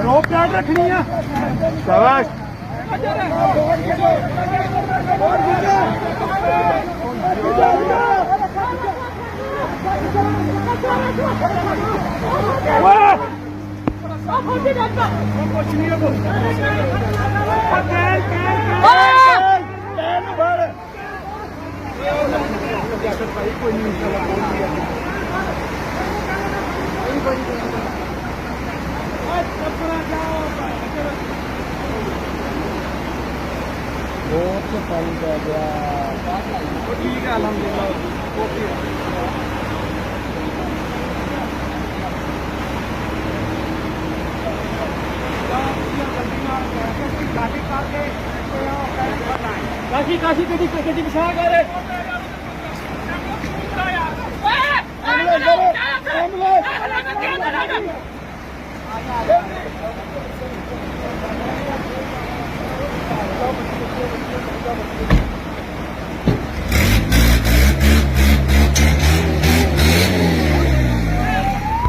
रोक प्लाट रखनी है शाबाश पानी पै गया ठीक है अलहमदुलिल्लाह ओके काशी काशी कभी कभी पिछा कर Thank you.